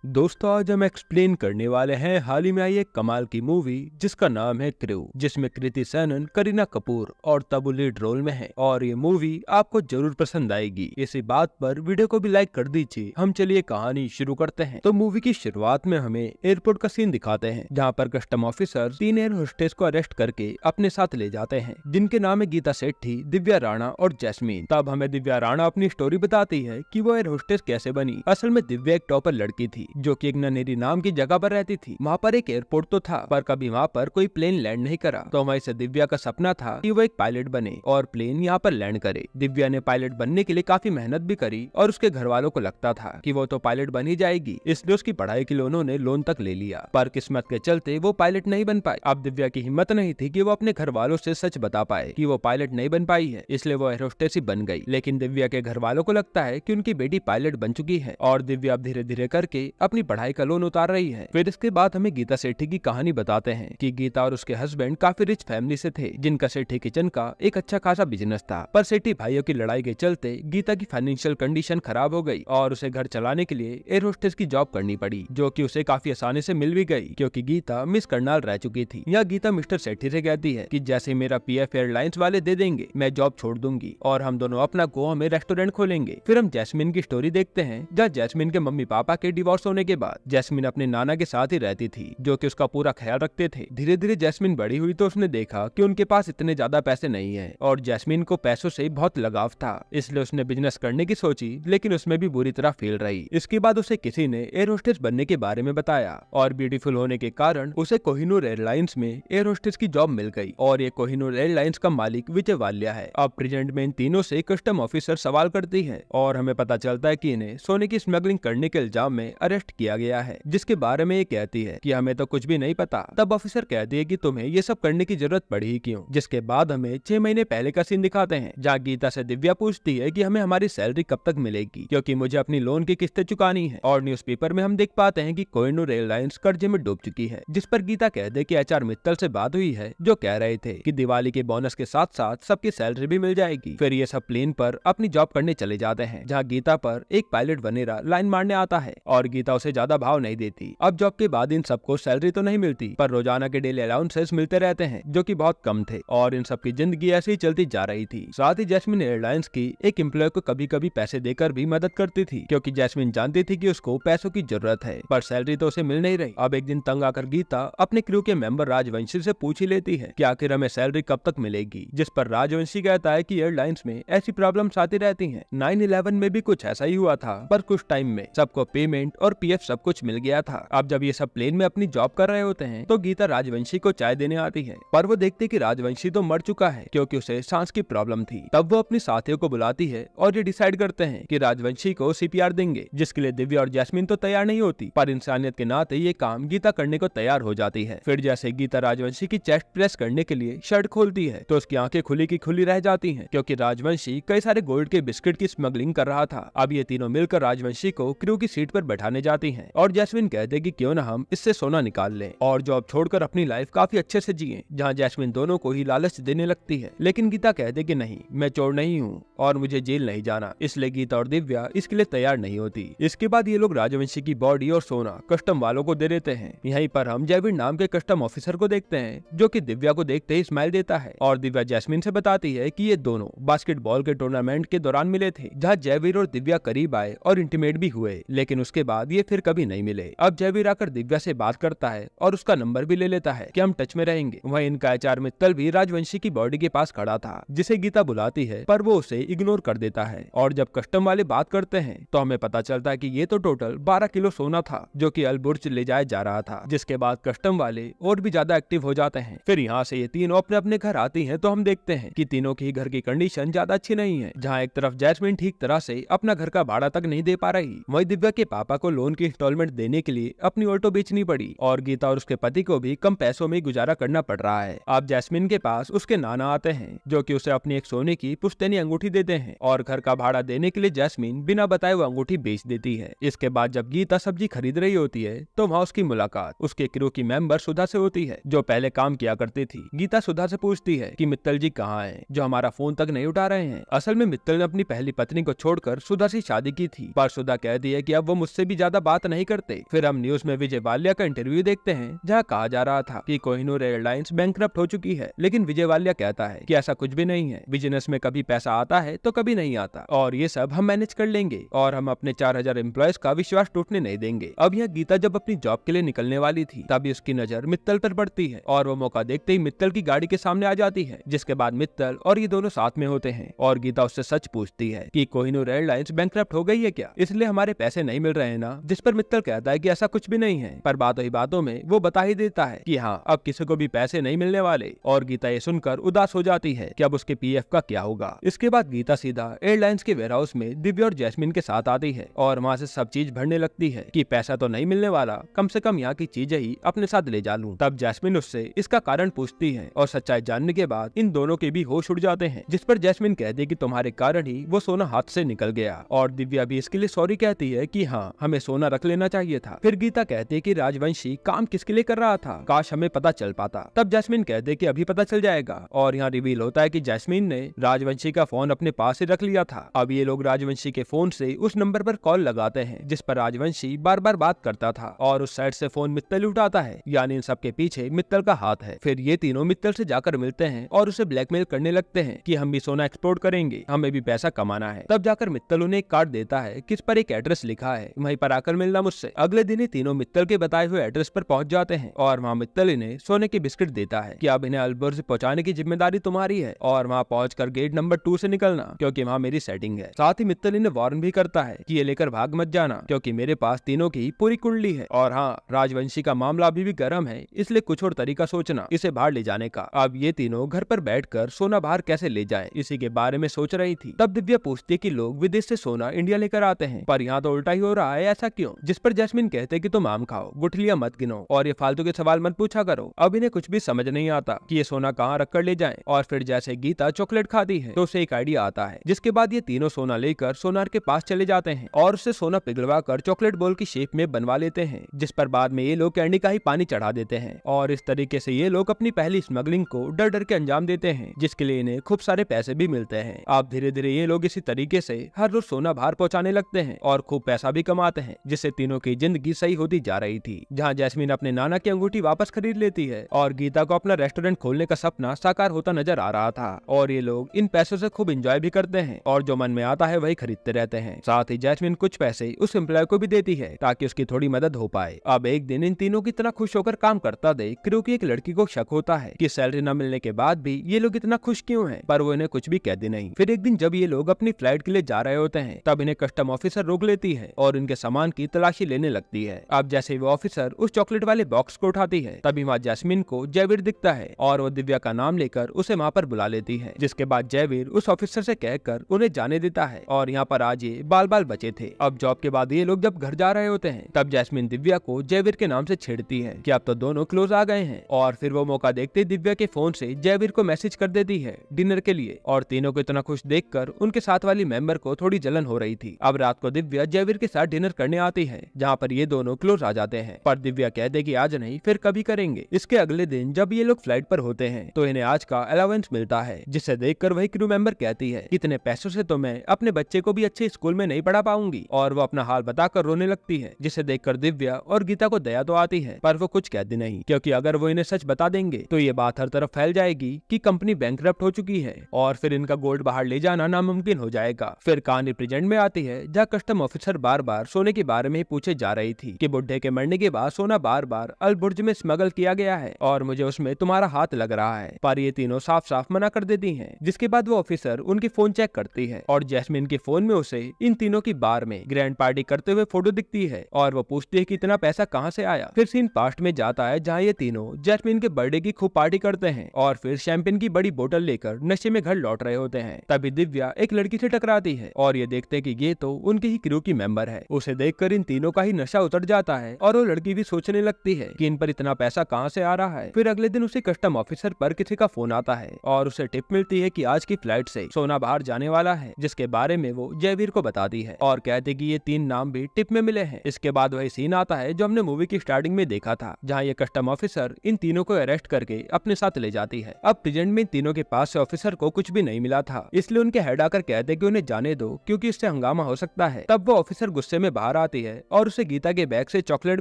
दोस्तों, आज हम एक्सप्लेन करने वाले हैं हाल ही में आई एक कमाल की मूवी जिसका नाम है क्रू, जिसमें कृति सैनन, करीना कपूर और तब्बू लीड रोल में है। और ये मूवी आपको जरूर पसंद आएगी। इसी बात पर वीडियो को भी लाइक कर दीजिए। हम चलिए कहानी शुरू करते हैं। तो मूवी की शुरुआत में हमें एयरपोर्ट का सीन दिखाते हैं, जहाँ पर कस्टम ऑफिसर 3 एयर होस्टेस को अरेस्ट करके अपने साथ ले जाते हैं, जिनके नाम है गीता सेठी, दिव्या राणा और जैस्मीन। तब हमें दिव्या राणा अपनी स्टोरी बताती है कि वो एयर होस्टेस कैसे बनी। असल में दिव्या एक टॉपर लड़की थी जो कि एक ननेरी नाम की जगह पर रहती थी। वहाँ पर एक एयरपोर्ट तो था, पर कभी वहाँ पर कोई प्लेन लैंड नहीं करा। तो वहीं से दिव्या का सपना था कि वो एक पायलट बने और प्लेन यहाँ पर लैंड करे। दिव्या ने पायलट बनने के लिए काफी मेहनत भी करी और उसके घर वालों को लगता था कि वो तो पायलट बन ही जाएगी, इसलिए उसकी पढ़ाई के लिए उन्होंने लोन तक ले लिया। पर किस्मत के चलते वो पायलट नहीं बन पाई। अब दिव्या की हिम्मत नहीं थी कि वो अपने घर वालों से सच बता पाए कि वो पायलट नहीं बन पाई है, इसलिए वो एयर होस्टेस ही बन गई। लेकिन दिव्या के घर वालों को लगता है कि उनकी बेटी पायलट बन चुकी है और दिव्या अब धीरे धीरे करके अपनी पढ़ाई का लोन उतार रही है। फिर इसके बाद हमें गीता सेठी की कहानी बताते हैं कि गीता और उसके हस्बैंड काफी रिच फैमिली से थे, जिनका सेठी किचन का एक अच्छा खासा बिजनेस था। पर सेठी भाइयों की लड़ाई के चलते गीता की फाइनेंशियल कंडीशन खराब हो गई और उसे घर चलाने के लिए एयर होस्टेस की जॉब करनी पड़ी, जो कि उसे काफी आसानी से मिल भी गई क्योंकि गीता मिस करनाल रह चुकी थी। यहाँ गीता मिस्टर सेठी से कहती है कि जैसे मेरा पीएफ एयरलाइंस वाले दे देंगे, मैं जॉब छोड़ दूंगी और हम दोनों अपना गोवा में रेस्टोरेंट खोलेंगे। फिर हम जैस्मिन की स्टोरी देखते हैं, जहाँ जैस्मिन के मम्मी पापा के डिवोर्स होने के बाद जैस्मिन अपने नाना के साथ ही रहती थी, जो कि उसका पूरा ख्याल रखते थे। धीरे धीरे जैस्मिन बड़ी हुई तो उसने देखा कि उनके पास इतने ज्यादा पैसे नहीं है और जैस्मिन को पैसों से बहुत लगाव था, इसलिए उसने बिजनेस करने की सोची, लेकिन उसमें भी बुरी तरह फेल रही। इसके बाद उसे किसी ने एयर होस्टेस बनने के बारे में बताया और ब्यूटीफुल होने के कारण उसे कोहिनूर एयरलाइंस में एयर होस्टेस की जॉब मिल गई और ये कोहिनूर एयरलाइंस का मालिक विजय वाल्या है। अब प्रेजेंट में इन तीनों से कस्टम ऑफिसर सवाल करती है और हमें पता चलता है कि इन्हें सोने की स्मगलिंग करने के इल्जाम में अरेस्ट किया गया है, जिसके बारे में ये कहती है कि हमें तो कुछ भी नहीं पता। तब ऑफिसर कहती है कि तुम्हें ये सब करने की जरूरत पड़ी ही क्यों। जिसके बाद हमें 6 महीने पहले का सीन दिखाते हैं, जहाँ गीता से दिव्या पूछती है कि हमें हमारी सैलरी कब तक मिलेगी, क्योंकि मुझे अपनी लोन की किस्तें चुकानी है। और न्यूज़पेपर में हम देख पाते हैं कि कोहिनूर एयरलाइंस कर्जे में डूब चुकी है, जिस पर गीता कहते हैं कि एचआर मित्तल से बात हुई है, जो कह रहे थे कि दिवाली के बोनस के साथ साथ सबकी सैलरी भी मिल जाएगी। फिर ये सब प्लेन पर अपनी जॉब करने चले जाते हैं, जहाँ गीता पर एक पायलट बनेरा लाइन मारने आता है और गीता उसे ज्यादा भाव नहीं देती। अब जॉब के बाद इन सबको सैलरी तो नहीं मिलती, पर रोजाना के डेली अलाउंसेस मिलते रहते हैं, जो कि बहुत कम थे और इन सबकी जिंदगी ऐसे ही चलती जा रही थी। साथ ही जैस्मिन एयरलाइंस की एक एम्प्लॉय को कभी कभी पैसे देकर भी मदद करती थी, क्योंकि जैस्मिन जानती थी कि उसको पैसों की जरूरत है, पर सैलरी तो उसे मिल नहीं रही। अब एक दिन तंग आकर गीता अपने क्रू के मेंबर राजवंशी से पूछ ही लेती है कि आखिर हमें सैलरी कब तक मिलेगी, जिस पर राजवंशी कहता है कि एयरलाइंस में ऐसी प्रॉब्लम्स आती रहती हैं। 9/11 में भी कुछ ऐसा ही हुआ था, पर कुछ टाइम में सबको पेमेंट और पीएफ सब कुछ मिल गया था। अब जब ये सब प्लेन में अपनी जॉब कर रहे होते हैं तो गीता राजवंशी को चाय देने आती है, पर वो देखती कि राजवंशी तो मर चुका है क्योंकि उसे सांस की प्रॉब्लम थी। तब वो अपनी साथियों को बुलाती है और ये डिसाइड करते हैं कि राजवंशी को सीपीआर देंगे, जिसके लिए दिव्या और जैस्मिन तो तैयार नहीं होती, पर इंसानियत के नाते ये काम गीता करने को तैयार हो जाती है। फिर जैसे गीता राजवंशी की चेस्ट प्रेस करने के लिए शर्ट खोलती है तो उसकी आंखें खुली की खुली रह जाती हैं, क्योंकि राजवंशी कई सारे गोल्ड के बिस्किट की स्मगलिंग कर रहा था। अब ये तीनों मिलकर राजवंशी को क्रू की सीट पर बैठाने जाती हैं और जैस्मिन कहते कि क्यों ना हम इससे सोना निकाल लें और जॉब छोड़कर अपनी लाइफ काफी अच्छे से जिए, जहाँ जैस्मिन दोनों को ही लालच देने लगती है। लेकिन गीता कहते कि नहीं, मैं चोर नहीं हूँ और मुझे जेल नहीं जाना, इसलिए गीता और दिव्या इसके लिए तैयार नहीं होती। इसके बाद ये लोग राजवंशी की बॉडी और सोना कस्टम वालों को दे देते हैं। यहीं पर हम जयवीर नाम के कस्टम ऑफिसर को देखते हैं, जो कि दिव्या को देखते ही स्माइल देता है और दिव्या जैस्मिन से बताती है कि ये दोनों बास्केटबॉल के टूर्नामेंट के दौरान मिले थे, जहाँ जयवीर और दिव्या करीब आए और इंटीमेट भी हुए, लेकिन उसके बाद ये फिर कभी नहीं मिले। अब जयवीर आकर दिव्या से बात करता है और उसका नंबर भी ले लेता है कि हम टच में रहेंगे। वहीं इनका एचआर मित्तल भी राजवंशी की बॉडी के पास खड़ा था, जिसे गीता बुलाती है, पर वो उसे इग्नोर कर देता है। और जब कस्टम वाले बात करते हैं तो हमें पता चलता है कि ये तो टोटल 12 किलो सोना था, जो कि अलबुर्ज ले जाया जा रहा था। जिसके बाद कस्टम वाले और भी ज्यादा एक्टिव हो जाते हैं। फिर यहाँ से ये तीनों अपने अपने घर आती हैं तो हम देखते हैं कि तीनों की घर की कंडीशन ज्यादा अच्छी नहीं है, जहाँ एक तरफ जैस्मिन ठीक तरह से अपना घर का भाड़ा तक नहीं दे पा रही, वहीं दिव्या के पापा को लोन की इंस्टॉलमेंट देने के लिए अपनी ऑल्टो बेचनी पड़ी और गीता और उसके पति को भी कम पैसों में गुजारा करना पड़ रहा है। अब जैस्मिन के पास उसके नाना आते हैं, जो कि उसे अपनी एक सोने की पुश्तैनी अंगूठी देते हैं और घर का भाड़ा देने के लिए जैस्मिन बिना बताए वो अंगूठी बेच देती है। इसके बाद जब गीता सब्जी खरीद रही होती है तो वहाँ उसकी मुलाकात उसके क्रू की मेंबर सुधा से होती है, जो पहले काम किया करती थी। गीता सुधा से पूछती है कि मित्तल जी कहाँ हैं, जो हमारा फोन तक नहीं उठा रहे हैं। असल में मित्तल ने अपनी पहली पत्नी को छोड़कर सुधा से शादी की थी, पर सुधा कहती है कि अब वो मुझसे भी ज्यादा ज्यादा बात नहीं करते। फिर हम न्यूज में विजय वालिया का इंटरव्यू देखते हैं जहाँ कहा जा रहा था कि कोहिनूर एयरलाइंस बैंकरप्ट हो चुकी है, लेकिन विजय वालिया कहता है कि ऐसा कुछ भी नहीं है, बिजनेस में कभी पैसा आता है तो कभी नहीं आता और ये सब हम मैनेज कर लेंगे और हम अपने 4000 एम्प्लॉयज का विश्वास टूटने नहीं देंगे। अब यहाँ गीता जब अपनी जॉब के लिए निकलने वाली थी तभी उसकी नजर मित्तल पर पड़ती है और वो मौका देखते ही मित्तल की गाड़ी के सामने आ जाती है, जिसके बाद मित्तल और ये दोनों साथ में होते हैं और गीता उससे सच पूछती है कि कोहिनूर एयरलाइंस बैंकरप्ट हो गई है क्या, इसलिए हमारे पैसे नहीं मिल रहे हैं ना। जिस पर मित्तल कहता है कि ऐसा कुछ भी नहीं है, पर बातों ही बातों में वो बता ही देता है कि हाँ अब किसी को भी पैसे नहीं मिलने वाले और गीता ये सुनकर उदास हो जाती है कि अब उसके पीएफ का क्या होगा। इसके बाद गीता सीधा एयरलाइंस के वेयरहाउस में दिव्या और जैस्मिन के साथ आती है और वहाँ से सब चीज भरने लगती है कि पैसा तो नहीं मिलने वाला, कम से कम यहाँ की चीजें ही अपने साथ ले जा लूं। तब जैस्मिन उससे इसका कारण पूछती है और सच्चाई जानने के बाद इन दोनों के भी होश उड़ जाते हैं, जिस पर जैस्मिन कहती है कि तुम्हारे कारण ही वो सोना हाथ से निकल गया और दिव्या भी इसके लिए सॉरी कहती है कि हाँ हमें सोना रख लेना चाहिए था। फिर गीता कहती है कि राजवंशी काम किसके लिए कर रहा था, काश हमें पता चल पाता। तब जैस्मिन कहते है कि अभी पता चल जाएगा और यहाँ रिवील होता है कि जैस्मिन ने राजवंशी का फोन अपने पास ही रख लिया था। अब ये लोग राजवंशी के फोन से उस नंबर पर कॉल लगाते हैं जिस पर राजवंशी बार बार बात करता था और उस साइड से फोन मित्तल उठाता है, यानी इन सबके पीछे मित्तल का हाथ है। फिर ये तीनों मित्तल से जाकर मिलते हैं और उसे ब्लैकमेल करने लगते हैं कि हम भी सोना एक्सपोर्ट करेंगे, हमें भी पैसा कमाना है। तब जाकर मित्तल उन्हें एक कार्ड देता है किस पर एक एड्रेस लिखा है, वहीं पर आकर मिलना मुझसे। अगले दिन ही तीनों मित्तल के बताए हुए एड्रेस पर पहुंच जाते हैं और वहाँ मित्तल इन्हें सोने के बिस्किट देता है कि अब इन्हें अलबर्ज पहुंचाने की जिम्मेदारी तुम्हारी है और वहाँ पहुंचकर गेट नंबर 2 से निकलना क्योंकि वहाँ मेरी सेटिंग है। साथ ही मित्तल इन्हें वार्न भी करता है कि ये लेकर भाग मत जाना क्योंकि मेरे पास तीनों की पूरी कुंडली है और हाँ राजवंशी का मामला अभी भी गर्म है, इसलिए कुछ और तरीका सोचना इसे बाहर ले जाने का। अब ये तीनों घर पर बैठकर सोना बाहर कैसे ले जाए इसी के बारे में सोच रही थी। तब दिव्या पूछती है कि लोग विदेश से सोना इंडिया लेकर आते हैं पर यहाँ तो उल्टा ही हो रहा है, ऐसा क्यों? जिस पर जैस्मिन कहते कि तुम आम खाओ, गुठलियां मत गिनो और ये फालतू के सवाल मत पूछा करो। अब इन्हें कुछ भी समझ नहीं आता कि ये सोना कहाँ रख कर ले जाएं। और फिर जैसे गीता चॉकलेट खाती है तो उसे एक आइडिया आता है, जिसके बाद ये तीनों सोना लेकर सोनार के पास चले जाते हैं और उससे सोना पिघलवा कर चॉकलेट बॉल की शेप में बनवा लेते हैं, जिस पर बाद में ये लोग कैंडी का ही पानी चढ़ा देते हैं और इस तरीके से ये लोग अपनी पहली स्मगलिंग को डर डर के अंजाम देते हैं, जिसके लिए इन्हें खूब सारे पैसे भी मिलते हैं। अब धीरे धीरे ये लोग इसी तरीके से हर रोज सोना बाहर पहुंचाने लगते हैं और खूब पैसा भी कमाते हैं, जिससे तीनों की जिंदगी सही होती जा रही थी। जहाँ जैस्मिन अपने नाना की अंगूठी वापस खरीद लेती है और गीता को अपना रेस्टोरेंट खोलने का सपना साकार होता नजर आ रहा था और ये लोग इन पैसों से खूब एंजॉय भी करते हैं और जो मन में आता है वही खरीदते रहते हैं। साथ ही जैस्मिन कुछ पैसे उस एम्प्लॉय को भी देती है ताकि उसकी थोड़ी मदद हो पाए। अब एक दिन इन तीनों की इतना खुश होकर काम करता देख क्रू की एक लड़की को शक होता है कि सैलरी न मिलने के बाद भी ये लोग इतना खुश क्यों हैं, पर वो इन्हें कुछ भी कहती नहीं। फिर एक दिन जब ये लोग अपनी फ्लाइट के लिए जा रहे होते हैं तब इन्हें कस्टम ऑफिसर रोक लेती है और इनके सामान की तलाशी लेने लगती है। अब जैसे वो ऑफिसर उस चॉकलेट वाले बॉक्स को उठाती है तभी वहाँ जैस्मिन को जयवीर दिखता है और वो दिव्या का नाम लेकर उसे वहाँ पर बुला लेती है, जिसके बाद जयवीर उस ऑफिसर से कहकर उन्हें जाने देता है और यहाँ पर आज ये बाल बाल बचे थे। अब जॉब के बाद ये लोग जब घर जा रहे होते हैं तब जैस्मिन दिव्या को जयवीर के नाम से छेड़ती है कि अब तो दोनों क्लोज आ गए हैं और फिर वो मौका देखते दिव्या के फोन से जयवीर को मैसेज कर देती है डिनर के लिए और तीनों को इतना खुश देखकर उनके साथ वाली मेंबर को थोड़ी जलन हो रही थी। अब रात को दिव्या जयवीर के साथ डिनर करने आती है जहाँ पर ये दोनों क्लोज आ जाते हैं, पर दिव्या कह दे कि आज नहीं फिर कभी करेंगे। इसके अगले दिन जब ये लोग फ्लाइट पर होते हैं तो इन्हें आज का अलाउंस मिलता है, जिसे देखकर वही क्रू मेंबर कहती है इतने पैसों से तो मैं अपने बच्चे को भी अच्छे स्कूल में नहीं पढ़ा पाऊंगी और वो अपना हाल बताकर रोने लगती है, जिसे देखकर दिव्या और गीता को दया तो आती है पर वो कुछ कहती नहीं क्योंकि अगर वो इन्हें सच बता देंगे तो ये बात हर तरफ फैल जाएगी कि कंपनी बैंकरप्ट हो चुकी है और फिर इनका गोल्ड बाहर ले जाना नामुमकिन हो जाएगा। फिर कहानी प्रेजेंट में आती है जहाँ कस्टम ऑफिसर बार बार सोने के बारे में पूछे जा रही थी कि बुड्ढे के मरने के बाद सोना बार बार अलबुर्ज में स्मगल किया गया है और मुझे उसमें तुम्हारा हाथ लग रहा है, पर ये तीनों साफ साफ मना कर देती हैं। जिसके बाद वो ऑफिसर उनकी फोन चेक करती है और जैस्मिन के फोन में उसे इन तीनों की बार में ग्रैंड पार्टी करते हुए फोटो दिखती है और वो पूछती है कि इतना पैसा कहाँ से आया। फिर सीन पास्ट में जाता है जहाँ ये तीनों जैस्मिन के बर्थडे की खूब पार्टी करते हैं और फिर शैंपेन की बड़ी बोतल लेकर नशे में घर लौट रहे होते हैं। तभी दिव्या एक लड़की से टकराती है और ये देखते हैं कि ये तो उनकी ही क्रू की मेंबर है। उसे देखकर इन तीनों का ही नशा उतर जाता है और वो लड़की भी सोचने लगती है कि इन पर इतना पैसा कहाँ से आ रहा है। फिर अगले दिन उसे कस्टम ऑफिसर पर किसी का फोन आता है और उसे टिप मिलती है कि आज की फ्लाइट से सोना बाहर जाने वाला है, जिसके बारे में वो जयवीर को बताती है और कहते कि ये 3 नाम भी टिप में मिले हैं। इसके बाद वही सीन आता है जो हमने मूवी की स्टार्टिंग में देखा था, जहाँ ये कस्टम ऑफिसर इन तीनों को अरेस्ट करके अपने साथ ले जाती है। अब प्रेजेंट में इन तीनों के पास से ऑफिसर को कुछ भी नहीं मिला था, इसलिए उनके हेड आकर कहते कि उन्हें जाने दो क्योंकि इससे हंगामा हो सकता है। तब वो ऑफिसर गुस्से में बाहर आती है और उसे गीता के बैग से चॉकलेट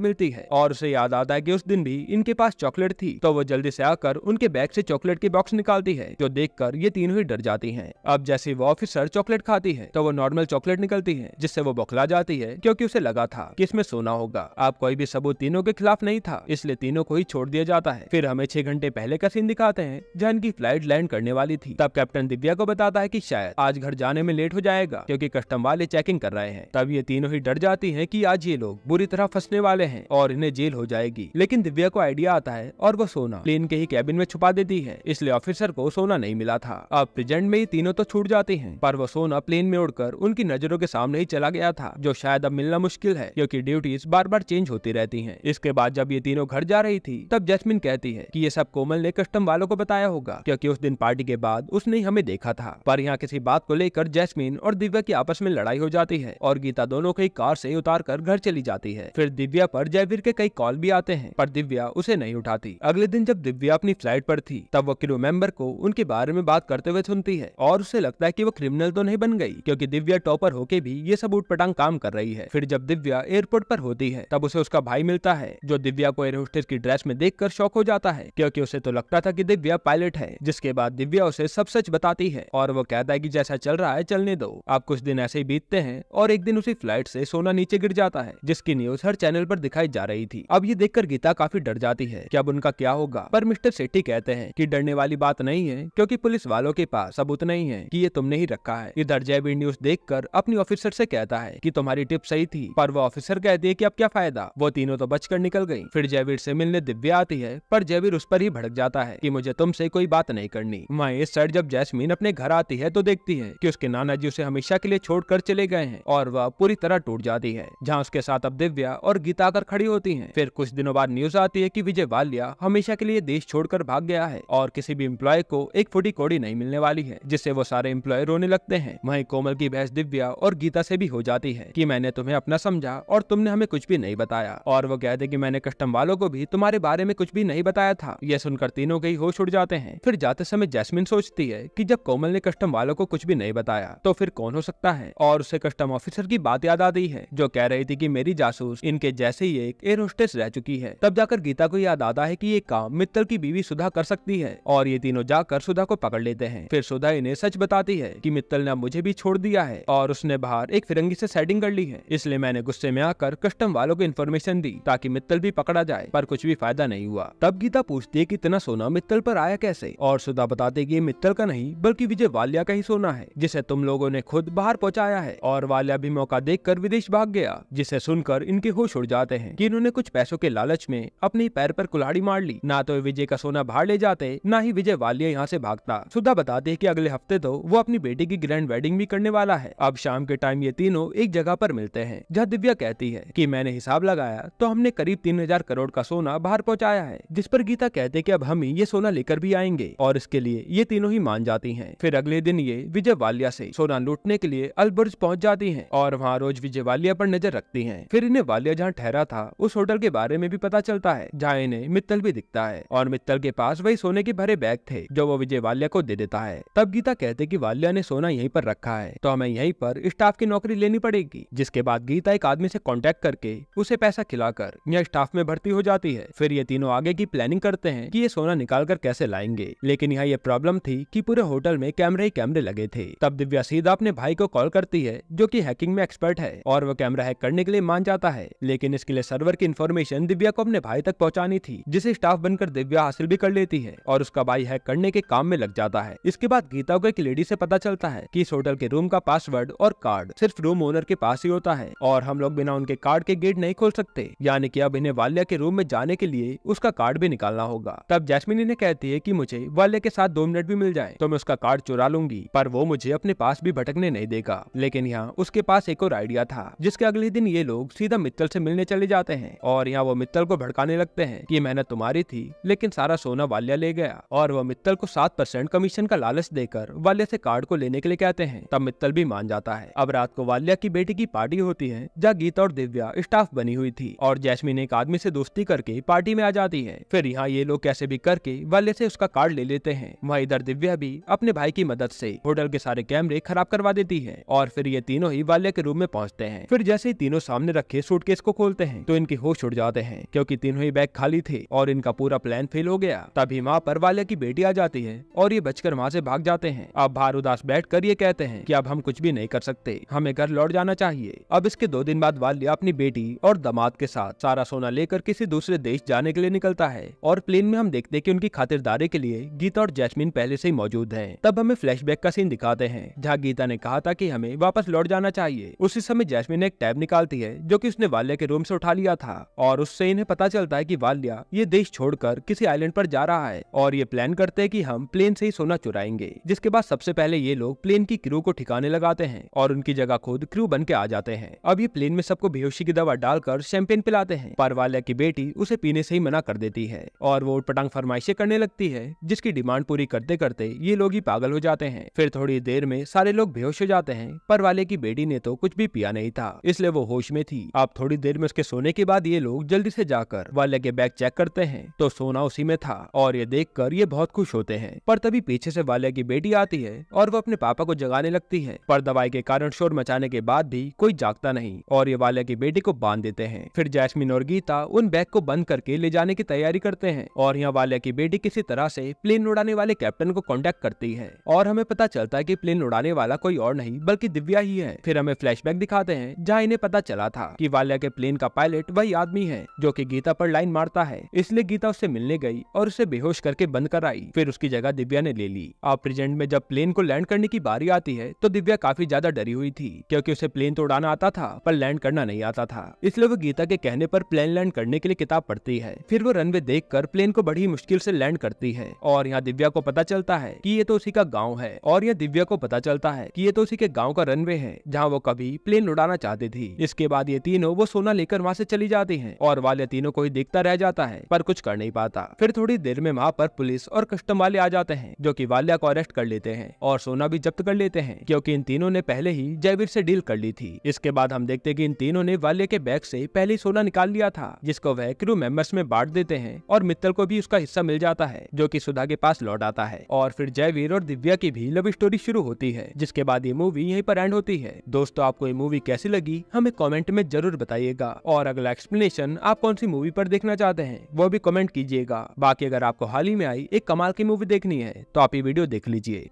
मिलती है और उसे याद आता है कि उस दिन भी इनके पास चॉकलेट थी। तो वो जल्दी से आकर उनके बैग से चॉकलेट की बॉक्स निकालती है, जो देखकर ये तीनों ही डर जाती हैं। अब जैसे वो ऑफिसर चॉकलेट खाती है तो वो नॉर्मल चॉकलेट निकलती है, जिससे वो बौखला जाती है क्योंकि उसे लगा था कि इसमें सोना होगा। अब कोई भी सबूत तीनों के खिलाफ नहीं था, इसलिए तीनों को ही छोड़ दिया जाता है। फिर हमें 6 घंटे पहले का सीन दिखाते हैं जहाँ इनकी फ्लाइट लैंड करने वाली थी। तब कैप्टन दिव्या को बताता है कि शायद आज घर जाने में लेट हो जाएगा क्योंकि कस्टम वाले चेकिंग कर रहे हैं। तब ये तीनों ही डर जाती हैं कि आज ये लोग बुरी तरह फंसने वाले हैं और इन्हें जेल हो जाएगी। लेकिन दिव्या को आइडिया आता है और वो सोना प्लेन के ही कैबिन में छुपा देती है, इसलिए ऑफिसर को सोना नहीं मिला था। अब प्रेजेंट में ये तीनों तो छूट जाती हैं, पर वो सोना प्लेन में उड़कर उनकी नजरों के सामने ही चला गया था, जो शायद अब मिलना मुश्किल है क्योंकि ड्यूटीज बार बार चेंज होती रहती हैं। इसके बाद जब ये तीनों घर जा रही थी तब जैस्मिन कहती है कि ये सब कोमल ने कस्टम वालों को बताया होगा क्योंकि उस दिन पार्टी के बाद उसने ही हमें देखा था। पर यहाँ किसी बात को लेकर जैस्मिन और दिव्या की आपस में लड़ाई हो जाती है और गीता दोनों को कार से उतार कर घर चली जाती है। फिर दिव्या पर जयवीर के कई कॉल भी आते हैं, पर दिव्या उसे नहीं उठाती। अगले दिन जब दिव्या अपनी फ्लाइट पर थी तब वो क्रू मेंबर को उनके बारे में बात करते हुए सुनती है और उसे लगता है कि वो क्रिमिनल तो नहीं बन गई क्योंकि दिव्या टॉपर होके भी ये सब उटपटांग काम कर रही है। फिर जब दिव्या एयरपोर्ट पर होती है तब उसे उसका भाई मिलता है, जो दिव्या को एयर होस्टेस की ड्रेस में देखकर शॉक हो जाता है क्योंकि उसे तो लगता था कि दिव्या पायलट है। जिसके बाद दिव्या उसे सब सच बताती है और वो कहता है कि जैसा चल रहा है चलने दो। अब कुछ दिन ऐसे ही बीतते हैं और एक दिन उसी फ्लाइट से सोना नीचे गिर जाता है, जिसकी न्यूज हर चैनल पर दिखाई जा रही थी। अब ये देखकर गीता काफी डर जाती है कि अब उनका क्या होगा, पर मिस्टर सेठी कहते हैं कि डरने वाली बात नहीं है क्योंकि पुलिस वालों के पास सबूत नहीं है कि ये तुमने ही रखा है। इधर जयवीर न्यूज देखकर अपनी ऑफिसर से कहता है कि तुम्हारी टिप सही थी, पर वो ऑफिसर कहती है कि अब क्या फायदा, वो तीनों तो बचकर निकल गई। फिर जयवीर से मिलने दिव्या आती है, पर जयवीर उस पर ही भड़क जाता है कि मुझे तुमसे कोई बात नहीं करनी। वहीं इस साइड जब जैस्मीन अपने घर आती है तो देखती है कि उसके नाना जी उसे हमेशा के लिए छोड़कर चले गए हैं और वह पूरी तरह टूट जाती है, जहाँ उसके साथ अब दिव्या और गीता आकर खड़ी होती हैं। फिर कुछ दिनों बाद न्यूज आती है कि विजय वालिया हमेशा के लिए देश छोड़कर भाग गया है और किसी भी एम्प्लॉय को एक फुटी कौड़ी नहीं मिलने वाली है, जिससे वो सारे एम्प्लॉय रोने लगते हैं। वहीं कोमल की बहस दिव्या और गीता से भी हो जाती है कि मैंने तुम्हें अपना समझा और तुमने हमें कुछ भी नहीं बताया, और वो कहते कि मैंने कस्टम वालों को भी तुम्हारे बारे में कुछ भी नहीं बताया था। यह सुनकर तीनों के ही होश उड़ जाते हैं। फिर जाते समय जैस्मिन सोचती है कि जब कोमल ने कस्टम वालों को कुछ भी नहीं बताया तो फिर कौन हो सकता है, और उसे कस्टम ऑफिसर की बात याद आती है जो कह रही थी कि मेरी जासूस इनके जैसे ही एक एयर होस्टेस रह चुकी है। तब जाकर गीता को याद आता है कि ये काम मित्तल की बीवी सुधा कर सकती है और ये तीनों जाकर सुधा को पकड़ लेते हैं। फिर सुधा इन्हें सच बताती है कि मित्तल ने मुझे भी छोड़ दिया है और उसने बाहर एक फिरंगी से सेटिंग कर ली है, इसलिए मैंने गुस्से में आकर कस्टम वालों को इन्फॉर्मेशन दी ताकि मित्तल भी पकड़ा जाए, पर कुछ भी फायदा नहीं हुआ। तब गीता पूछती है कि इतना सोना मित्तल पर आया कैसे, और सुधा बताते कि ये मित्तल का नहीं बल्कि विजय वालिया का ही सोना है जिसे तुम लोगों ने खुद बाहर पहुंचाया है, और वालिया भी मौका देखकर विदेश भाग गया, जिसे सुनकर इनके होश उड़ जाते हैं कि इन्होंने कुछ पैसों के लालच में अपने पैर पर कुल्हाड़ी मार ली। ना तो विजय का सोना बाहर ले जाते, ना ही विजय वालिया यहाँ से भागता। सुधा बताते हैं कि अगले हफ्ते तो वो अपनी बेटी की ग्रैंड वेडिंग भी करने वाला है। अब शाम के टाइम ये तीनों एक जगह पर मिलते हैं जहाँ दिव्या कहती है कि मैंने हिसाब लगाया तो हमने करीब 3000 करोड़ का सोना बाहर पहुँचाया है, जिस पर गीता कहते हैं कि अब हम ही ये सोना लेकर भी आएंगे, और इसके लिए ये तीनों ही मान जाती हैं। फिर अगले दिन ये विजय वालिया से सोना लूटने के लिए अलबुर्ज पहुंच जाती हैं और वहाँ रोज विजय वालिया पर नजर रखती हैं। फिर इन्हें वालिया जहाँ ठहरा था उस होटल के बारे में भी पता चलता है, जहाँ इन्हें मित्तल भी दिखता है और मित्तल के पास वही सोने के भरे बैग थे जो वो विजय वालिया को दे देता है। तब गीता कहते कि वालिया ने सोना यहीं पर रखा है तो हमें यहीं पर स्टाफ की नौकरी लेनी पड़ेगी, जिसके बाद गीता एक आदमी से कांटेक्ट करके उसे पैसा खिलाकर यह स्टाफ में भर्ती हो जाती है। फिर ये तीनों आगे की प्लानिंग करते हैं कि ये सोना निकाल कर कैसे लाएंगे, लेकिन यहाँ ये प्रॉब्लम थी कि पूरे होटल में कैमरे ही कैमरे लगे थे। तब दिव्या सीधा अपने भाई को कॉल करती है जो कि हैकिंग में एक्सपर्ट है, और वो कैमरा हैक करने के लिए मान जाता है, लेकिन इसके लिए सर्वर की इन्फॉर्मेशन दिव्या को अपने भाई तक पहुंचानी थी, जिसे स्टाफ बनकर दिव्या हासिल भी कर लेती है और उसका भाई हैक करने के काम में लग जाता है। इसके बाद गीता को एक लेडी से पता चलता है कि इस होटल के रूम का पासवर्ड और कार्ड सिर्फ रूम ओनर के पास ही होता है और हम लोग बिना उनके कार्ड के गेट नहीं खोल सकते, यानी कि अब इन्हें वालिया के रूम में जाने के लिए उसका कार्ड भी निकालना होगा। तब जैस्मिन इन्हें कहती है कि मुझे वालिया के साथ 2 मिनट भी मिल जाए तो मैं उसका कार्ड चुरा लूंगी, पर वो मुझे अपने पास भी भटकने नहीं देगा। लेकिन यहाँ उसके पास एक और आइडिया था, जिसके अगले दिन ये लोग सीधा मित्तल से मिलने चले जाते हैं और यहाँ वो मित्तल को भड़काने लगते हैं कि मेहनत तुम्हारी थी लेकिन सारा सोना वालिया ले गया, और वो मित्तल को 7% कमीशन का लालच देकर वालिया से कार्ड को लेने के लिए कहते हैं। तब मित्तल भी मान जाता है। अब रात को वालिया की बेटी की पार्टी होती है जहाँ गीता और दिव्या स्टाफ बनी हुई थी और जैस्मिन एक आदमी से दोस्ती करके पार्टी में आ जाती है। फिर यहाँ ये लोग कैसे भी करके वालिया से उसका कार्ड ले लेते हैं। वहाँ इधर दिव्या भी अपने भाई की मदद से होटल के सारे कैमरे खराब करवा देती है और फिर ये तीनों ही वालिया के रूम में पहुंचते हैं। फिर जैसे ही तीनों सामने रखे सूटकेस को खोलते हैं तो इनके होश उड़ जाते हैं क्योंकि तीनों ही बैग खाली थे और इनका पूरा प्लान फेल हो गया। तभी वहाँ पर वाल्या की बेटी आ जाती है और ये बचकर वहाँ से भाग जाते हैं। अब बाहर उदास बैठकर ये कहते हैं कि अब हम कुछ भी नहीं कर सकते, हमें घर लौट जाना चाहिए। अब इसके 2 दिन बाद वाल्या अपनी बेटी और दामाद के साथ सारा सोना लेकर किसी दूसरे देश जाने के लिए निकलता है और प्लेन में हम देखते हैं कि उनकी खातिरदारी के लिए गीता और जैस्मिन पहले से ही मौजूद हैं। तब हमें फ्लैशबैक का सीन दिखाते हैं जहाँ गीता ने कहा था कि हमें वापस लौट जाना चाहिए। उसी समय जैस्मिन एक टैब निकालती है जो कि उसने वाल्या के रूम से उठा लिया था और उससे इन्हें पता चलता है कि वाल्या ये देश छोड़कर किसी आइलैंड पर जा रहा है और ये प्लान करते हैं कि हम प्लेन से ही सोना चुराएंगे। जिसके बाद सबसे पहले ये लोग प्लेन की क्रू को ठिकाने लगाते हैं और उनकी जगह खुद क्रू बन के आ जाते हैं। अब ये प्लेन में सबको बेहोशी की दवा डालकर शैंपेन पिलाते हैं पर वाल्या की बेटी उसे पीने से ही मना कर देती है और वो उटपटांग फरमाइशें करने लगती है जिसकी डिमांड पूरी करते करते ये लोग ही पागल हो जाते हैं। फिर थोड़ी देर में सारे लोग बेहोश हो जाते हैं पर वाले की बेटी ने तो कुछ भी पिया नहीं था इसलिए वो होश में थी। अब थोड़ी देर में उसके सोने के बाद ये लोग जल्दी से जाकर वाले के बैग चेक करते हैं तो सोना उसी में था और ये देखकर ये बहुत खुश होते हैं। पर तभी पीछे से वाले की बेटी आती है और वो अपने पापा को जगाने लगती है पर दवाई के कारण शोर मचाने के बाद भी कोई जागता नहीं और ये वाले की बेटी को बांध देते हैं। फिर जैस्मिन और गीता उन बैग को बंद करके ले जाने की तैयारी करते हैं और यहाँ वाले की बेटी किसी तरह से प्लेन उड़ाने वाले कैप्टन को कांटेक्ट करती है और हमें पता चलता है कि प्लेन उड़ाने वाला कोई और नहीं बल्कि दिव्या ही है। फिर हमें फ्लैशबैक दिखाते हैं जहाँ इन्हें पता चला था कि वाल्या के प्लेन का पायलट वही आदमी है जो कि गीता पर लाइन मारता है, इसलिए गीता उससे मिलने गई और उसे बेहोश करके बंद कराई। फिर उसकी जगह दिव्या ने ले ली। अब प्रेजेंट में जब प्लेन को लैंड करने की बारी आती है तो दिव्या काफी ज्यादा डरी हुई थी क्योंकि उसे प्लेन तो उड़ाना आता था पर लैंड करना नहीं आता था, इसलिए वो गीता के कहने पर प्लेन लैंड करने के लिए किताब पढ़ती है। फिर वो रनवे देखकर प्लेन को बड़ी मुश्किल से लैंड करती है और यहाँ दिव्या को पता चलता है कि ये तो उसी का गांव है और यह दिव्या को पता चलता है कि ये तो उसी के गांव का रनवे है जहाँ वो कभी प्लेन उड़ाना चाहती थी। इसके बाद ये तीनों वो सोना लेकर वहाँ से चली जाती हैं और वाले तीनों को ही देखता रह जाता है पर कुछ कर नहीं पाता। फिर थोड़ी देर में वहाँ पर पुलिस और कस्टम वाले आ जाते हैं जो कि वाल्या को अरेस्ट कर लेते हैं और सोना भी जब्त कर लेते हैं क्योंकि इन तीनों ने पहले ही जयवीर से डील कर ली थी। इसके बाद हम देखते हैं कि इन तीनों ने वाल्या के बैग से पहले ही सोना निकाल लिया था जिसको वह क्रू मेंबर्स में बांट देते हैं और मित्तल को भी उसका हिस्सा मिल जाता है जो कि सुधा के पास लौट आता है और फिर जयवीर और दिव्या की भी लव स्टोरी शुरू होती है जिसके बाद ये मूवी यहीं पर एंड होती है। दोस्तों आपको ये मूवी कैसी लगी हमें कमेंट में जरूर बताइएगा और अगला एक्सप्लेनेशन आप कौन सी मूवी पर देखना चाहते हैं वो भी कमेंट कीजिएगा। बाकी अगर आपको हाल ही में आई एक कमाल की मूवी देखनी है तो आप ये वीडियो देख लीजिए।